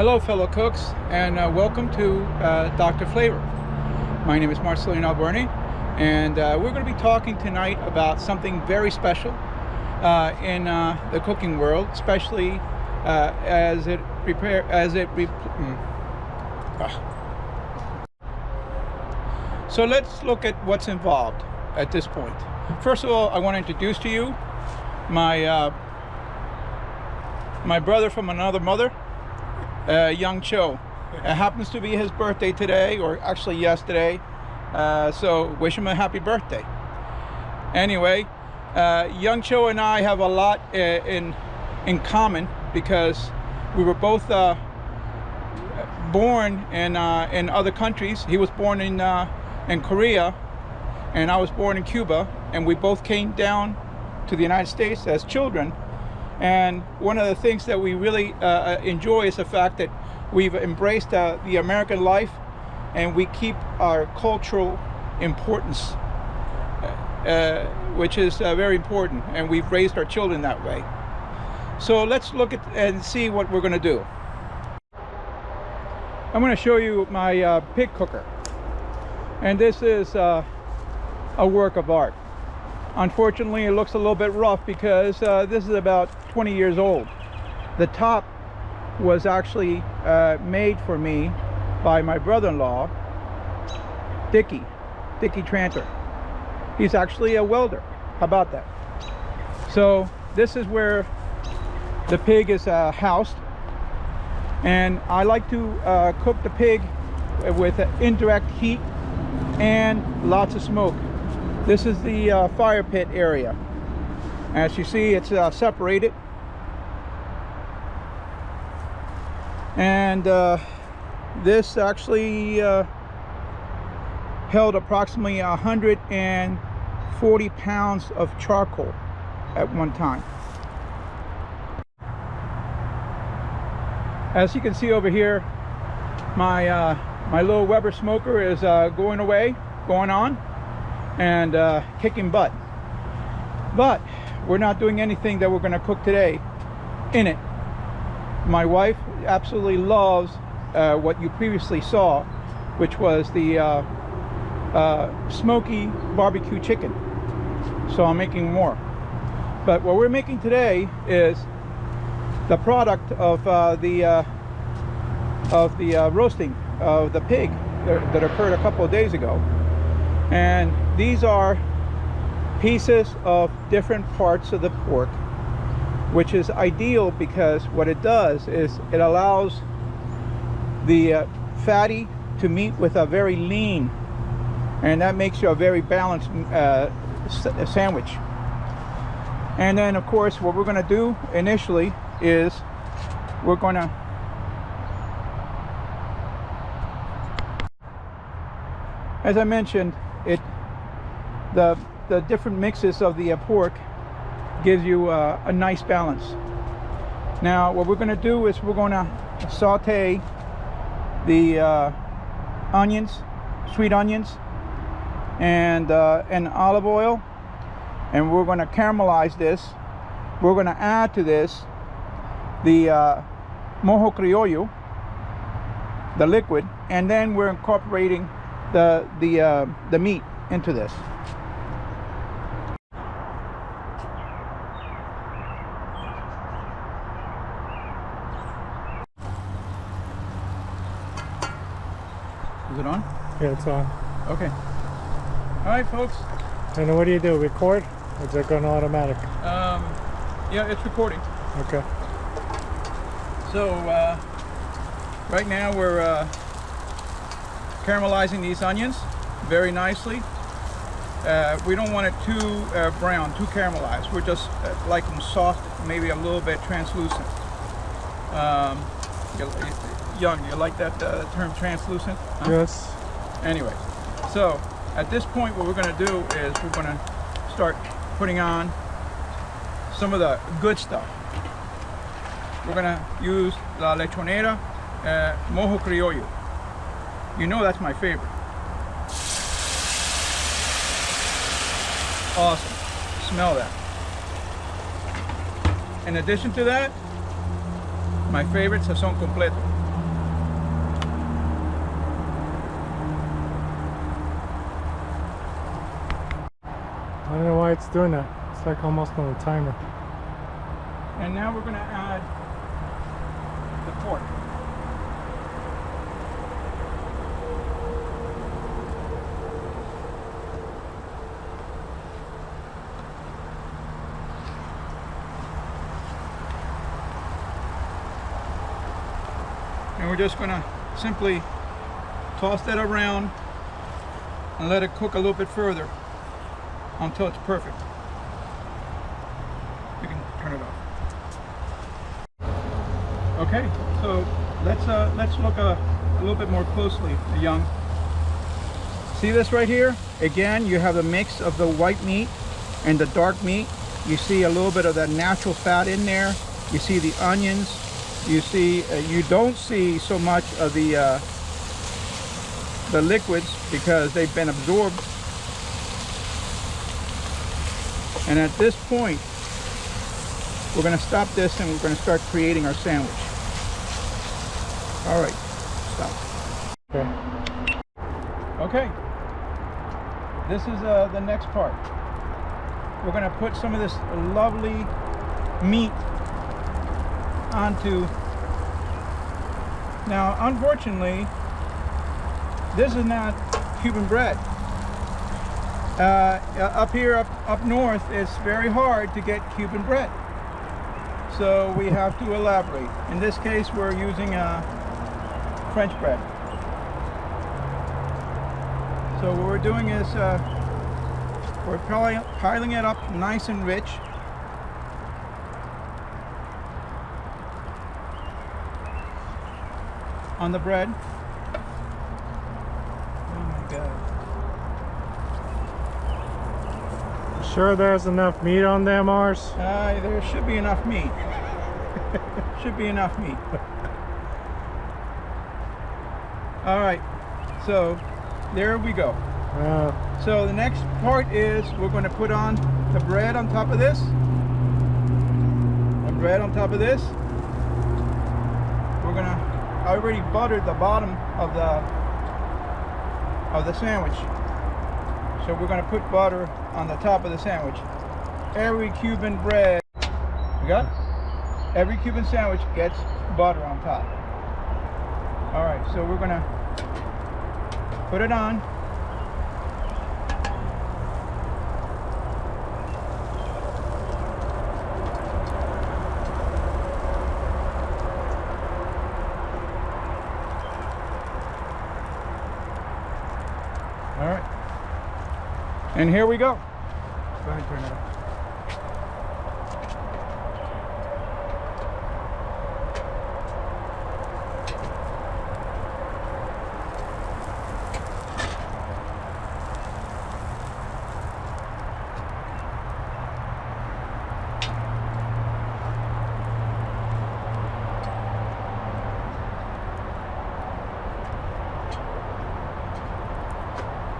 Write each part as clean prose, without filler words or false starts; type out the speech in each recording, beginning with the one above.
Hello fellow cooks, and welcome to Dr. Flavor. My name is Marcelino Alberni, and we're going to be talking tonight about something very special in the cooking world, especially So let's look at what's involved at this point. First of all, I want to introduce to you my brother from another mother, Young Cho. It happens to be his birthday today, or actually yesterday, so wish him a happy birthday. Anyway, Young Cho and I have a lot in common because we were both born in other countries. He was born in Korea, and I was born in Cuba, and we both came down to the United States as children. And one of the things that we really enjoy is the fact that we've embraced the American life, and we keep our cultural importance, which is very important, and we've raised our children that way. So let's look at and see what we're going to do. I'm going to show you my pig cooker, and this is a work of art. Unfortunately, it looks a little bit rough because this is about 20 years old. The top was actually made for me by my brother-in-law, Dickie Tranter. He's actually a welder. How about that? So this is where the pig is housed, and I like to cook the pig with indirect heat and lots of smoke. This is the fire pit area. As you see, it's separated, and this actually held approximately 140 pounds of charcoal at one time. As you can see over here, my little Weber smoker is going on, and kicking butt. But we're not doing anything that we're going to cook today in it. My wife absolutely loves what you previously saw, which was the smoky barbecue chicken. So I'm making more. But what we're making today is the product of the roasting of the pig that occurred a couple of days ago. And these are pieces of different parts of the pork, which is ideal because what it does is it allows the fatty to meet with a very lean, and that makes you a very balanced sandwich. And then of course what we're going to do initially is we're going to as I mentioned, the different mixes of the pork gives you a nice balance. Now what we're going to do is we're going to saute the onions, sweet onions, and olive oil, and we're going to caramelize this. We're going to add to this the mojo criollo, the liquid, and then we're incorporating the meat into this. Is it on? Yeah, it's on. Okay. All right, folks. And what do? Record? Or is it going automatic? Yeah, it's recording. Okay. So right now we're caramelizing these onions very nicely. We don't want it too brown, too caramelized. We're just like them soft, maybe a little bit translucent. Young, you like that term, translucent? Huh? Yes. Anyway, so at this point what we're going to do is we're going to start putting on some of the good stuff. We're going to use La Lechonera Mojo Criollo. You know that's my favorite. Awesome. Smell that. In addition to that, my favorite, sazon completo. don't know why it's doing that. It's like almost on a timer. And now we're going to add the pork. And we're just going to simply toss that around and let it cook a little bit further until it's perfect. You can turn it off. Okay, so let's look a little bit more closely, Young. See this right here? Again, you have a mix of the white meat and the dark meat. You see a little bit of that natural fat in there. You see the onions. You see, you don't see so much of the liquids because they've been absorbed. And at this point, we're going to stop this and we're going to start creating our sandwich. All right, stop. Okay. Okay, this is the next part. We're going to put some of this lovely meat onto. Now, unfortunately, this is not Cuban bread. Up here, up north, it's very hard to get Cuban bread. So we have to elaborate. In this case, we're using French bread. So what we're doing is we're piling it up nice and rich. On the bread. Oh my God. Sure there's enough meat on there, Mars? There should be enough meat. Should be enough meat. All right, so there we go. So the next part is we're going to put on the bread on top of this. The bread on top of this. We're going to, I already buttered the bottom of the sandwich. So we're going to put butter on the top of the sandwich. Every Cuban bread, you got? Every Cuban sandwich gets butter on top. All right, so we're going to put it on. All right. And here we go. Go ahead and turn it off.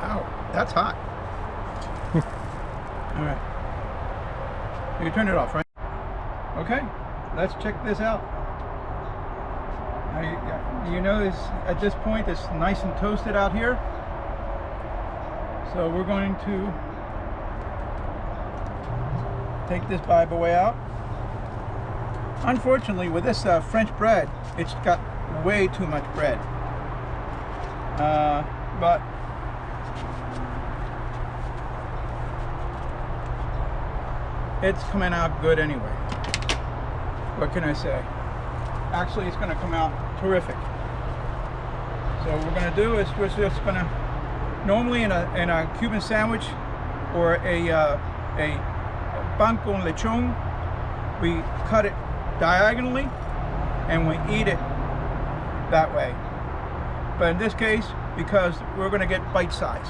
Ow, that's hot. All right. You turn it off, right? Okay, let's check this out. Now you notice at this point it's nice and toasted out here. So we're going to take this bad boy out. Unfortunately, with this French bread, it's got way too much bread. But it's coming out good anyway. What can I say? Actually, it's going to come out terrific. So what we're going to do is we're just going to, normally in a Cuban sandwich or a pan con lechon, we cut it diagonally and we eat it that way. But in this case, because we're going to get bite size.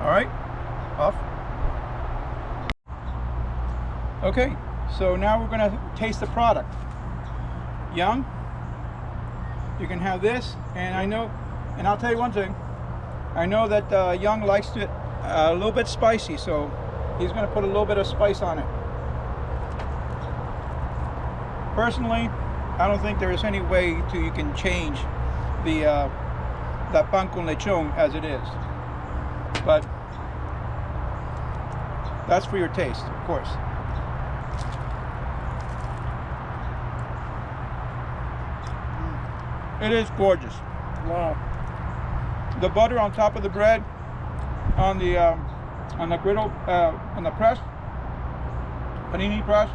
All right, off. Okay, so now we're going to taste the product. Young, you can have this, and I know, and I'll tell you one thing. I know that Young likes it a little bit spicy, so he's going to put a little bit of spice on it. Personally, I don't think there is any way you can change the pan con lechon as it is. But That's for your taste, of course. It is gorgeous. Wow. The butter on top of the bread, on the griddle, on the press, panini press,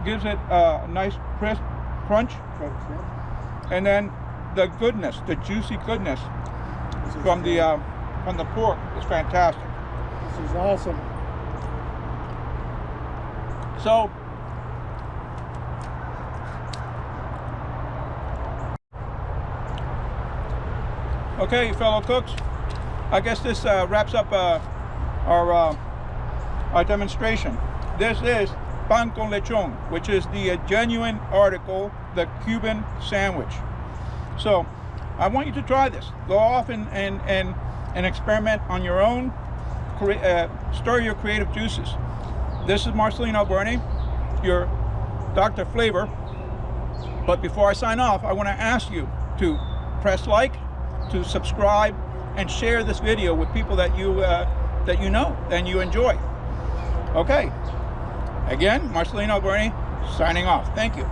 gives it a nice crisp crunch. And then the goodness, the juicy goodness from the pork is fantastic. This is awesome. So, okay, fellow cooks, I guess this wraps up our demonstration. This is pan con lechon, which is the genuine article, the Cuban sandwich. So, I want you to try this. Go off and experiment on your own. Stir your creative juices. This is Marcelino Bernie, your Dr. Flavor. But before I sign off, I want to ask you to press like, to subscribe, and share this video with people that you know and you enjoy. Okay. Again, Marcelino Bernie signing off. Thank you.